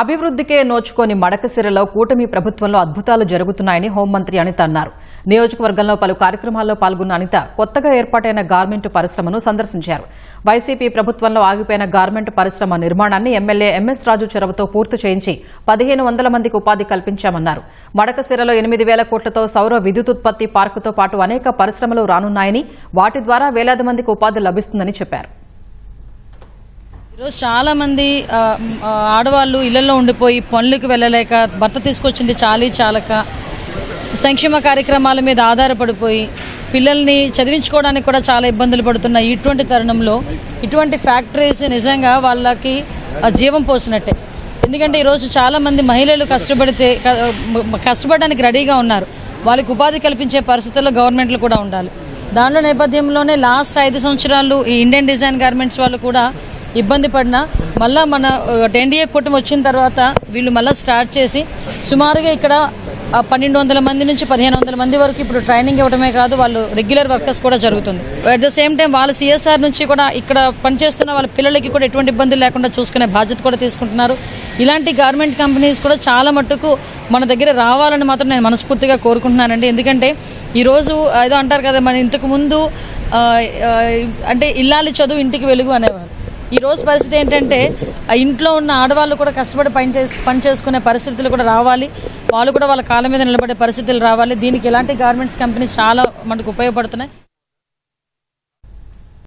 అభివృద్ధికే నోచుకోని మడకశిరలో కూటమి ప్రభుత్వంలో అద్భుతాలు జరుగుతున్నాయని హోంమంత్రి అనిత అన్నారు. నియోజకవర్గంలో పలు కార్యక్రమాల్లో పాల్గొన్న అనిత కొత్తగా ఏర్పాటైన గార్మెంట్ పరిశ్రమను సందర్శించారు. వైసీపీ ప్రభుత్వంలో ఆగిపోయిన గార్మెంట్ పరిశ్రమ నిర్మాణాన్ని ఎమ్మెల్యే ఎంఎస్ రాజు చొరవతో పూర్తి చేయించి 1500 మందికి ఉపాధి కల్పించామన్నారు. మడకశిరలో 8000 కోట్లతో సౌర విద్యుతుత్పత్తి పార్కుతో పాటు అనేక పరిశ్రమలు రానున్నాయని, వాటి ద్వారా వేలాది మందికి ఉపాధి లభిస్తుందని చెప్పారు. ఈరోజు చాలా మంది ఆడవాళ్ళు ఇళ్లలో ఉండిపోయి పనులకు వెళ్ళలేక, భర్త తీసుకొచ్చింది చాలక సంక్షేమ కార్యక్రమాల మీద ఆధారపడిపోయి పిల్లల్ని చదివించుకోవడానికి కూడా చాలా ఇబ్బందులు పడుతున్న ఇటువంటి తరుణంలో ఇటువంటి ఫ్యాక్టరీస్ నిజంగా వాళ్ళకి జీవం పోసినట్టే. ఎందుకంటే ఈరోజు చాలా మంది మహిళలు కష్టపడడానికి రెడీగా ఉన్నారు. వాళ్ళకి ఉపాధి కల్పించే పరిస్థితుల్లో గవర్నమెంట్లు కూడా ఉండాలి. దానిలో నేపథ్యంలోనే లాస్ట్ 5 సంవత్సరాలు ఈ ఇండియన్ డిజైన్ గార్మెంట్స్ వాళ్ళు కూడా ఇబ్బంది పడినా మళ్ళీ మన ఎన్డీఏ కూటమి వచ్చిన తర్వాత వీళ్ళు మళ్ళీ స్టార్ట్ చేసి సుమారుగా ఇక్కడ 1200 మంది నుంచి 1500 మంది వరకు ఇప్పుడు ట్రైనింగ్ ఇవ్వడమే కాదు, వాళ్ళు రెగ్యులర్ వర్కర్స్ కూడా జరుగుతుంది. అట్ ద సేమ్ టైం వాళ్ళ సిఎస్ఆర్ నుంచి కూడా ఇక్కడ పనిచేస్తున్న వాళ్ళ పిల్లలకి కూడా ఎటువంటి ఇబ్బందులు లేకుండా చూసుకునే బాధ్యత కూడా తీసుకుంటున్నారు. ఇలాంటి గార్మెంట్ కంపెనీస్ కూడా చాలా మట్టుకు మన దగ్గర రావాలని మాత్రం నేను మనస్ఫూర్తిగా కోరుకుంటున్నానండి. ఎందుకంటే ఈరోజు ఏదో అంటారు కదా, మన ఇంతకు ముందు అంటే ఇల్లాలి చదువు ఇంటికి వెలుగు అనేవారు. ఈ రోజు పరిస్థితి ఏంటంటే ఇంట్లో ఉన్న ఆడవాళ్ళు కూడా కష్టపడి పని చేసుకునే పరిస్థితులు కూడా రావాలి, వాళ్ళు కూడా వాళ్ళ కాళ్ళ మీద నిలబడే పరిస్థితులు రావాలి. దీనికి ఎలాంటి గార్మెంట్స్ కంపెనీస్ చాలా మనకు ఉపయోగపడుతున్నాయి.